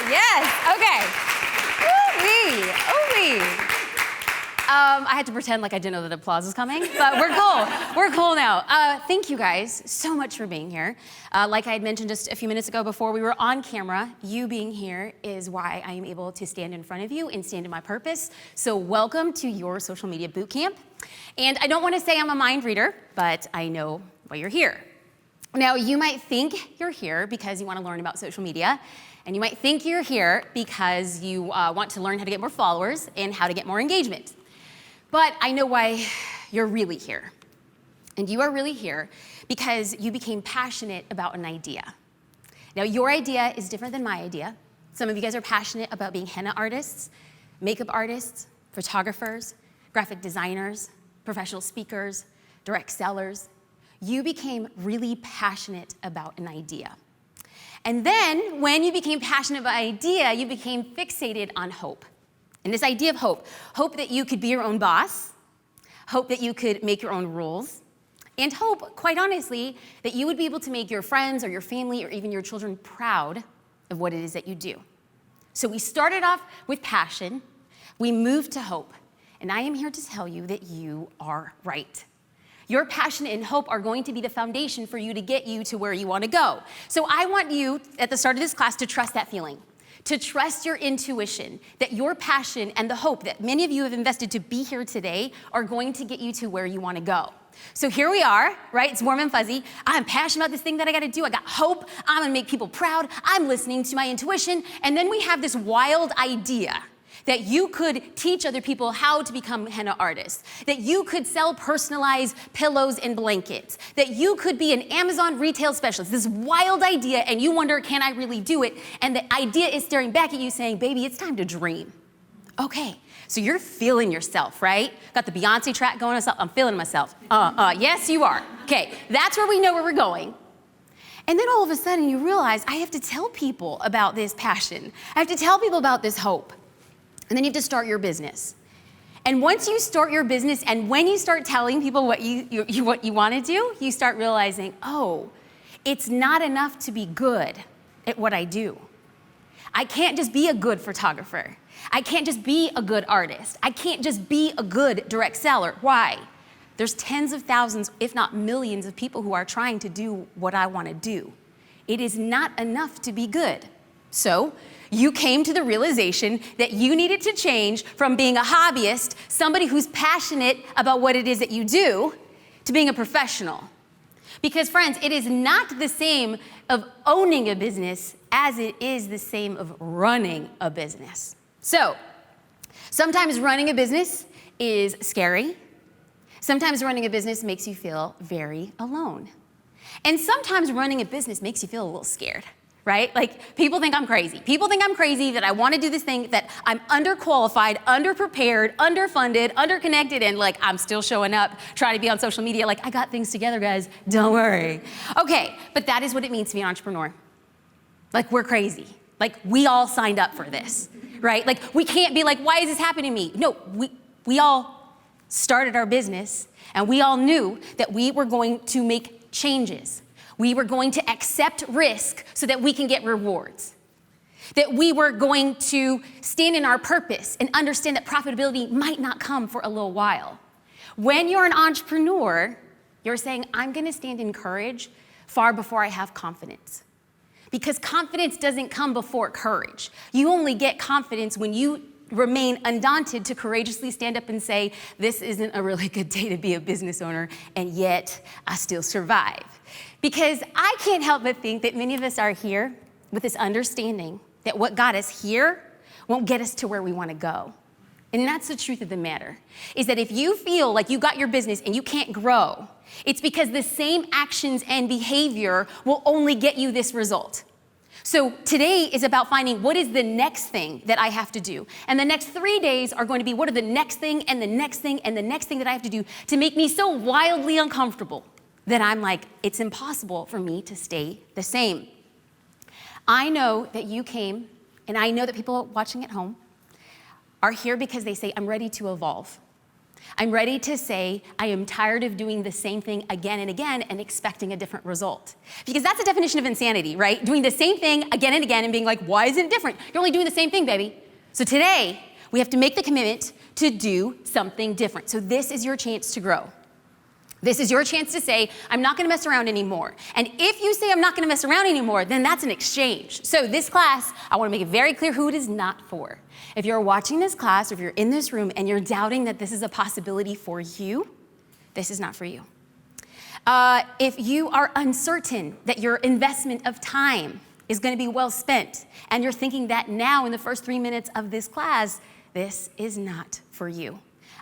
Yes. Okay. Ooh-wee. Ooh-wee. I had to pretend like I didn't know that applause was coming, but we're cool. We're cool now. Thank you guys so much for being here. Like I had mentioned just a few minutes ago before we were on camera, you being here is why I am able to stand in front of you and stand in my purpose. So welcome to your social media boot camp. And I don't want to say I'm a mind reader, but I know why you're here. Now, you might think you're here because you want to learn about social media, and you might think you're here because you want to learn how to get more followers and how to get more engagement. But I know why you're really here. And you are really here because you became passionate about an idea. Now, your idea is different than my idea. Some of you guys are passionate about being henna artists, makeup artists, photographers, graphic designers, professional speakers, direct sellers. You became really passionate about an idea. And then when you became passionate about an idea, you became fixated on hope. And this idea of hope that you could be your own boss, hope that you could make your own rules, and hope, quite honestly, that you would be able to make your friends or your family or even your children proud of what it is that you do. So we started off with passion, we moved to hope, and I am here to tell you that you are right. Your passion and hope are going to be the foundation for you to get you to where you want to go. So I want you, at the start of this class, to trust that feeling. To trust your intuition, that your passion and the hope that many of you have invested to be here today are going to get you to where you want to go. So here we are, right? It's warm and fuzzy. I'm passionate about this thing that I got to do. I got hope. I'm going to make people proud. I'm listening to my intuition. And then we have this wild idea that you could teach other people how to become henna artists, that you could sell personalized pillows and blankets, that you could be an Amazon retail specialist, this wild idea, and you wonder, can I really do it? And the idea is staring back at you saying, baby, it's time to dream. Okay, so you're feeling yourself, right? Got the Beyonce track going, I'm feeling myself. Yes, you are. Okay, that's where we know where we're going. And then all of a sudden you realize, I have to tell people about this passion. I have to tell people about this hope. And then you have to start your business. And once you start your business and when you start telling people what you want to do, you start realizing, oh, it's not enough to be good at what I do. I can't just be a good photographer. I can't just be a good artist. I can't just be a good direct seller. Why? There's tens of thousands, if not millions of people who are trying to do what I want to do. It is not enough to be good. So you came to the realization that you needed to change from being a hobbyist, somebody who's passionate about what it is that you do, to being a professional. Because friends, it is not the same of owning a business as it is the same of running a business. So sometimes running a business is scary. Sometimes running a business makes you feel very alone. And sometimes running a business makes you feel a little scared. Right? Like, people think I'm crazy. People think I'm crazy, that I want to do this thing, that I'm underqualified, underprepared, underfunded, underconnected, and like, I'm still showing up, trying to be on social media, like, I got things together, guys, don't worry. Okay, but that is what it means to be an entrepreneur. Like, we're crazy. Like, we all signed up for this, right? Like, we can't be like, why is this happening to me? No, we all started our business, and we all knew that we were going to make changes. We were going to accept risk so that we can get rewards. That we were going to stand in our purpose and understand that profitability might not come for a little while. When you're an entrepreneur, you're saying, I'm going to stand in courage far before I have confidence. Because confidence doesn't come before courage. You only get confidence when you remain undaunted to courageously stand up and say, this isn't a really good day to be a business owner, and yet I still survive. Because I can't help but think that many of us are here with this understanding that what got us here won't get us to where we want to go. And that's the truth of the matter, is that if you feel like you got your business and you can't grow, it's because the same actions and behavior will only get you this result. So today is about finding what is the next thing that I have to do. And the next 3 days are going to be what are the next thing and the next thing and the next thing that I have to do to make me so wildly uncomfortable that I'm like, it's impossible for me to stay the same. I know that you came, and I know that people watching at home are here because they say, I'm ready to evolve. I'm ready to say I am tired of doing the same thing again and again and expecting a different result. Because that's the definition of insanity, right? Doing the same thing again and again and being like, why is it different? You're only doing the same thing, baby. So today, we have to make the commitment to do something different. So this is your chance to grow. This is your chance to say, I'm not gonna mess around anymore. And if you say I'm not gonna mess around anymore, then that's an exchange. So this class, I wanna make it very clear who it is not for. If you're watching this class, or if you're in this room and you're doubting that this is a possibility for you, this is not for you. If you are uncertain that your investment of time is gonna be well spent, and you're thinking that now in the first 3 minutes of this class, this is not for you.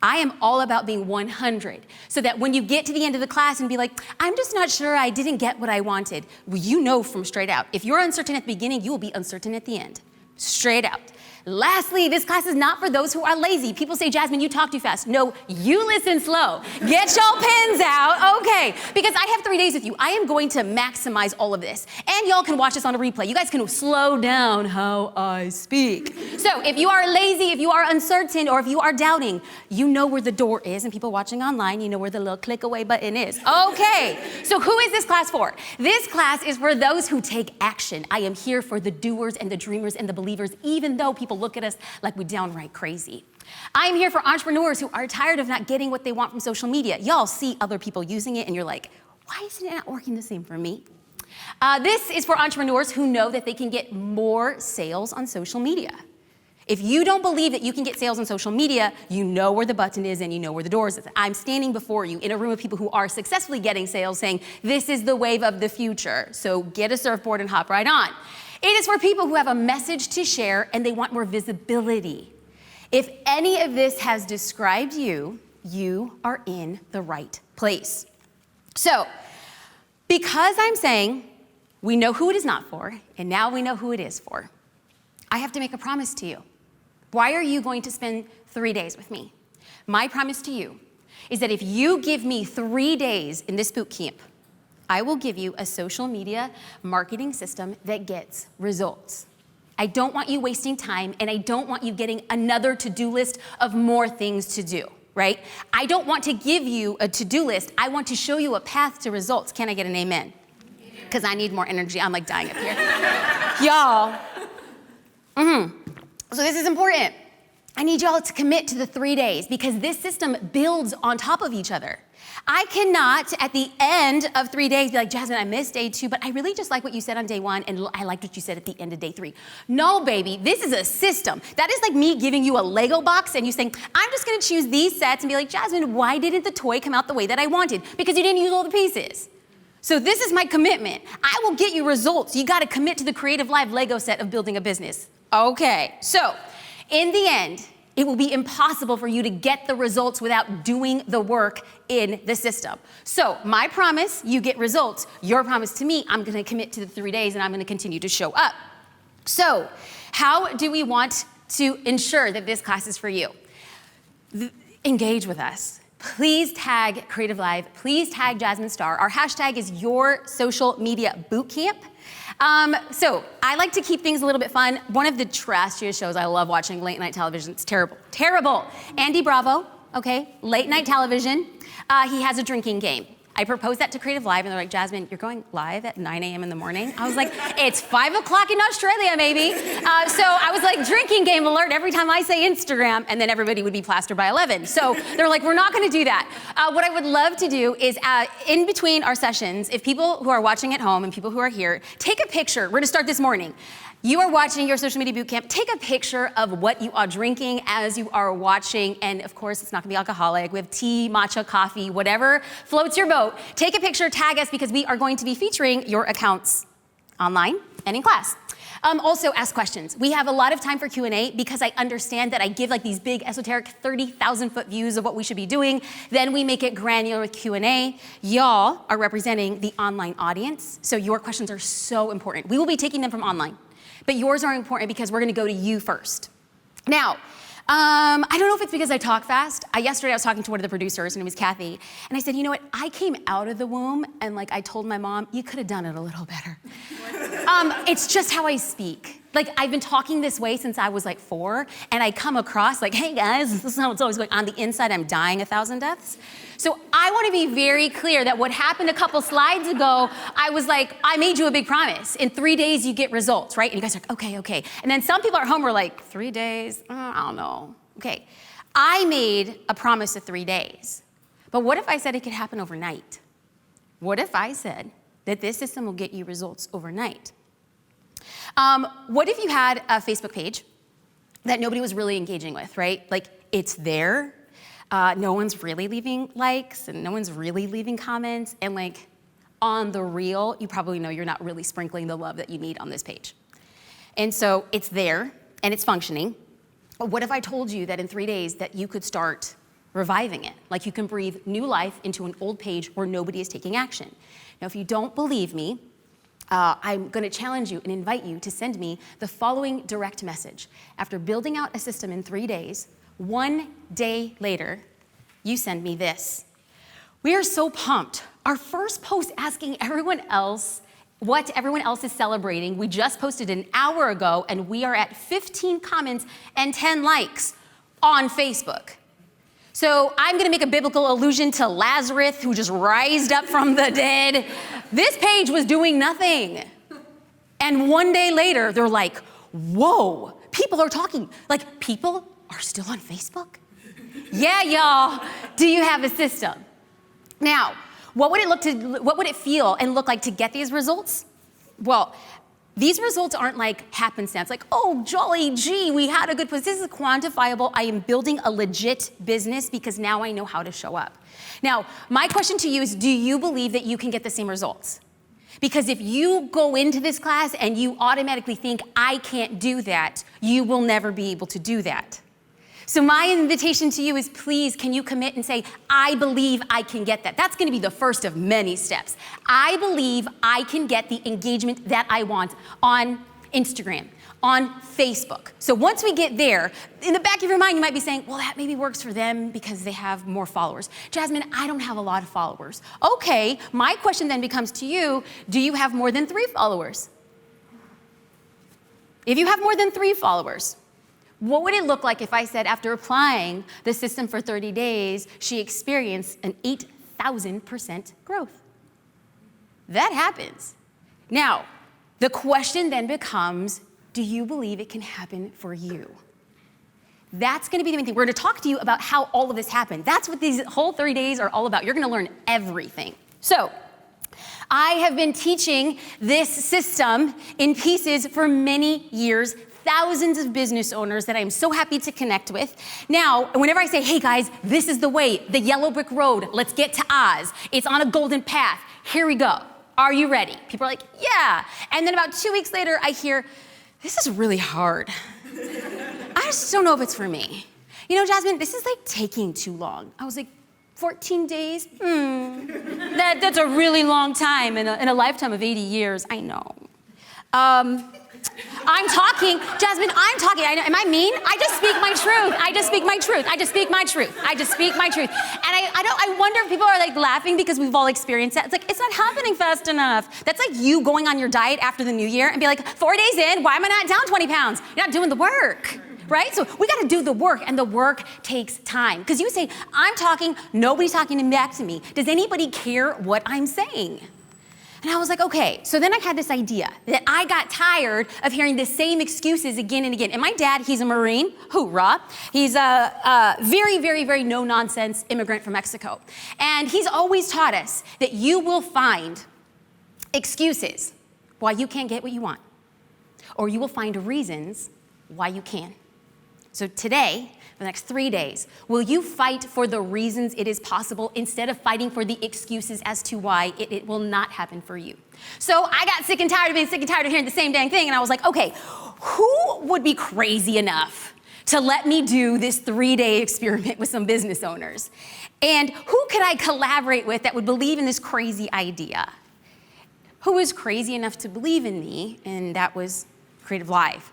I am all about being 100, so that when you get to the end of the class and be like, I'm just not sure, I didn't get what I wanted. Well, you know from straight out. If you're uncertain at the beginning, you will be uncertain at the end. Straight out. Lastly, this class is not for those who are lazy. People say, Jasmine, you talk too fast. No, you listen slow. Get your pens out, okay. Because I have 3 days with you. I am going to maximize all of this. And y'all can watch this on a replay. You guys can slow down how I speak. So if you are lazy, if you are uncertain, or if you are doubting, you know where the door is. And people watching online, you know where the little click away button is. Okay, so who is this class for? This class is for those who take action. I am here for the doers and the dreamers and the believers, even though people look at us like we're downright crazy. I'm here for entrepreneurs who are tired of not getting what they want from social media. Y'all see other people using it and you're like, why isn't it not working the same for me? This is for entrepreneurs who know that they can get more sales on social media. If you don't believe that you can get sales on social media, you know where the button is and you know where the door is. I'm standing before you in a room of people who are successfully getting sales saying, this is the wave of the future. So get a surfboard and hop right on. It is for people who have a message to share and they want more visibility. If any of this has described you, you are in the right place. So, because I'm saying we know who it is not for, and now we know who it is for, I have to make a promise to you. Why are you going to spend 3 days with me? My promise to you is that if you give me 3 days in this boot camp, I will give you a social media marketing system that gets results. I don't want you wasting time, and I don't want you getting another to-do list of more things to do, right? I don't want to give you a to-do list. I want to show you a path to results. Can I get an amen? Because I need more energy. I'm like dying up here. Y'all. So this is important. I need y'all to commit to the 3 days because this system builds on top of each other. I cannot, at the end of 3 days, be like, Jasmine, I missed day 2, but I really just like what you said on day 1, and I liked what you said at the end of day 3. No, baby, this is a system. That is like me giving you a Lego box and you saying, I'm just gonna choose these sets and be like, Jasmine, why didn't the toy come out the way that I wanted? Because you didn't use all the pieces. So this is my commitment. I will get you results. You gotta commit to the Creative Live Lego set of building a business. Okay, so in the end, it will be impossible for you to get the results without doing the work in the system. So my promise, you get results. Your promise to me, I'm gonna commit to the 3 days and I'm gonna continue to show up. So how do we want to ensure that this class is for you? Engage with us. Please tag Creative Live. Please tag Jasmine Star. Our hashtag is Your Social Media Bootcamp. So I like to keep things a little bit fun. One of the trashiest shows I love watching, late night television. It's terrible, terrible. Andy Bravo, okay, late night television. He has a drinking game. I proposed that to Creative Live and they're like, Jasmine, you're going live at 9 a.m. in the morning? I was like, it's 5 o'clock in Australia, maybe. So I was like, drinking game alert every time I say Instagram, and then everybody would be plastered by 11. So they're like, we're not gonna do that. What I would love to do is in between our sessions, if people who are watching at home and people who are here, take a picture. We're gonna start this morning. You are watching Your Social Media Bootcamp. Take a picture of what you are drinking as you are watching. And of course, it's not gonna be alcoholic. We have tea, matcha, coffee, whatever floats your boat. Take a picture, tag us, because we are going to be featuring your accounts online and in class. Also, ask questions. We have a lot of time for Q&A because I understand that I give like these big, esoteric, 30,000-foot views of what we should be doing. Then we make it granular with Q&A. Y'all are representing the online audience, so your questions are so important. We will be taking them from online. But yours are important because we're gonna go to you first. Now, I don't know if it's because I talk fast. Yesterday I was talking to one of the producers, and it was Kathy, and I said, you know what, I came out of the womb and like I told my mom, you could have done it a little better. It's just how I speak. Like, I've been talking this way since I was like 4, and I come across like, hey guys, this is how it's always going. On the inside, I'm dying 1,000 deaths. So I want to be very clear that what happened a couple slides ago, I was like, I made you a big promise. In 3 days, you get results, right? And you guys are like, okay. And then some people at home were like, 3 days? I don't know. Okay. I made a promise of 3 days. But what if I said it could happen overnight? What if I said that this system will get you results overnight? What if you had a Facebook page that nobody was really engaging with, right? Like, it's there. No one's really leaving likes and no one's really leaving comments. And like, on the real, you probably know you're not really sprinkling the love that you need on this page. And so it's there and it's functioning. But what if I told you that in 3 days that you could start reviving it? Like, you can breathe new life into an old page where nobody is taking action. Now, if you don't believe me, I'm going to challenge you and invite you to send me the following direct message. After building out a system in 3 days, 1 day later, you send me this. We are so pumped. Our first post asking everyone else what everyone else is celebrating, we just posted an hour ago, and we are at 15 comments and 10 likes on Facebook. So I'm gonna make a biblical allusion to Lazarus, who just rised up from the dead. This page was doing nothing. And 1 day later, they're like, whoa, people are talking. Like, people are still on Facebook? Yeah, y'all. Do you have a system? Now, what would it feel and look like to get these results? Well, these results aren't like happenstance, like, oh, jolly gee, we had a good post. This is quantifiable. I am building a legit business because now I know how to show up. Now, my question to you is, do you believe that you can get the same results? Because if you go into this class and you automatically think, I can't do that, you will never be able to do that. So my invitation to you is, please, can you commit and say, I believe I can get that. That's gonna be the first of many steps. I believe I can get the engagement that I want on Instagram, on Facebook. So once we get there, in the back of your mind, you might be saying, well, that maybe works for them because they have more followers. Jasmine, I don't have a lot of followers. Okay, my question then becomes to you, do you have more than 3 followers? If you have more than 3 followers, what would it look like if I said, after applying the system for 30 days, she experienced an 8,000% growth? That happens. Now, the question then becomes, do you believe it can happen for you? That's gonna be the main thing. We're gonna talk to you about how all of this happened. That's what these whole 30 days are all about. You're gonna learn everything. So, I have been teaching this system in pieces for many years, thousands of business owners that I am so happy to connect with. Now, whenever I say, hey guys, this is the way, the yellow brick road, let's get to Oz. It's on a golden path. Here we go. Are you ready? People are like, yeah. And then about 2 weeks later, I hear, this is really hard. I just don't know if it's for me. You know, Jasmine, this is like taking too long. I was like, 14 days? That's a really long time in a lifetime of 80 years. I know. I'm talking, Jasmine, I'm talking. Am I mean? I just speak my truth. I just speak my truth. I just speak my truth. I just speak my truth. And I wonder if people are like laughing because we've all experienced that. It's like, it's not happening fast enough. That's like you going on your diet after the new year and be like, 4 days in, why am I not down 20 pounds? You're not doing the work. Right? So we got to do the work, and the work takes time. Because you say, I'm talking, nobody's talking back to me. Does anybody care what I'm saying? And I was like, okay. So then I had this idea that I got tired of hearing the same excuses again and again. And my dad, he's a Marine, hoorah. He's a very, very, very no-nonsense immigrant from Mexico. And he's always taught us that you will find excuses why you can't get what you want, or you will find reasons why you can. So today, for the next 3 days, will you fight for the reasons it is possible instead of fighting for the excuses as to why it will not happen for you? So I got sick and tired of being sick and tired of hearing the same dang thing, and I was like, okay, who would be crazy enough to let me do this 3-day experiment with some business owners? And who could I collaborate with that would believe in this crazy idea? Who was crazy enough to believe in me? And that was Creative Live.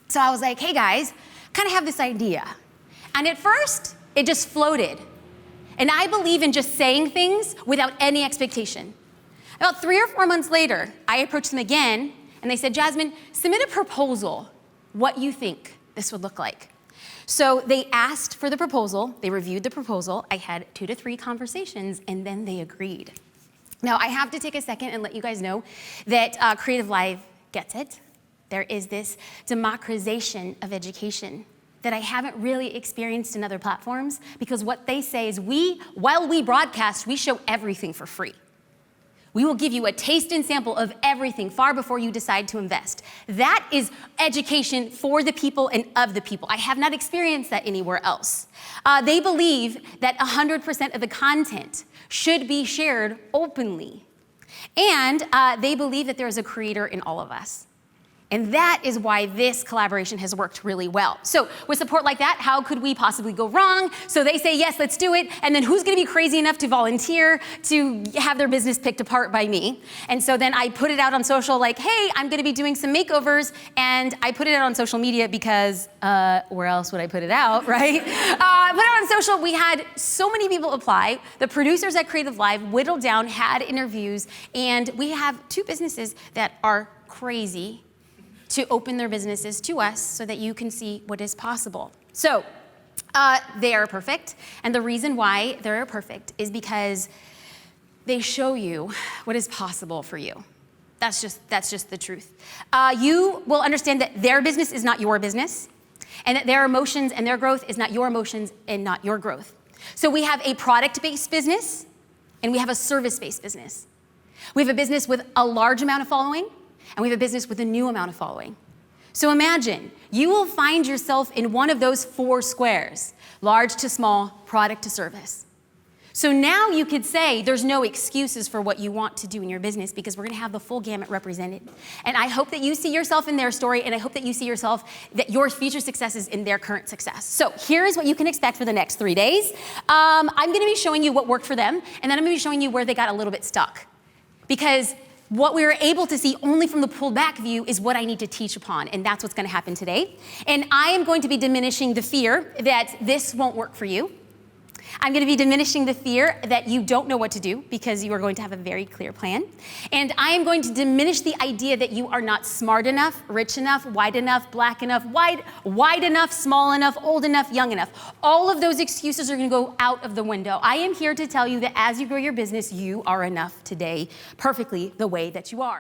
So I was like, hey guys, kind of have this idea. And at first, it just floated. And I believe in just saying things without any expectation. About 3 or 4 months later, I approached them again, and they said, Jasmine, submit a proposal, what you think this would look like. So they asked for the proposal, they reviewed the proposal, I had 2 to 3 conversations, and then they agreed. Now, I have to take a second and let you guys know that Creative Live gets it. There is this democratization of education that I haven't really experienced in other platforms, because what they say is while we broadcast, we show everything for free. We will give you a taste and sample of everything far before you decide to invest. That is education for the people and of the people. I have not experienced that anywhere else. They believe that 100% of the content should be shared openly. And they believe that there is a creator in all of us. And that is why this collaboration has worked really well. So with support like that, how could we possibly go wrong? So they say, yes, let's do it. And then who's gonna be crazy enough to volunteer to have their business picked apart by me? And so then I put it out on social like, hey, I'm gonna be doing some makeovers. And I put it out on social media because where else would I put it out, right? Put it out on social. We had so many people apply. The producers at Creative Live whittled down, had interviews, and we have 2 businesses that are crazy to open their businesses to us so that you can see what is possible. So they are perfect, and the reason why they're perfect is because they show you what is possible for you. That's just the truth. You will understand that their business is not your business, and that their emotions and their growth is not your emotions and not your growth. So we have a product-based business, and we have a service-based business. We have a business with a large amount of following, and we have a business with a new amount of following. So imagine, you will find yourself in one of those 4 squares, large to small, product to service. So now you could say there's no excuses for what you want to do in your business, because we're gonna have the full gamut represented. And I hope that you see yourself in their story, and I hope that you see yourself, that your future success is in their current success. So here is what you can expect for the next 3 days. I'm gonna be showing you what worked for them, and then I'm gonna be showing you where they got a little bit stuck. Because what we were able to see only from the pulled back view is what I need to teach upon, and that's what's gonna happen today. And I am going to be diminishing the fear that this won't work for you. I'm gonna be diminishing the fear that you don't know what to do, because you are going to have a very clear plan. And I am going to diminish the idea that you are not smart enough, rich enough, white enough, black enough, wide enough, small enough, old enough, young enough. All of those excuses are gonna go out of the window. I am here to tell you that as you grow your business, you are enough today, perfectly the way that you are.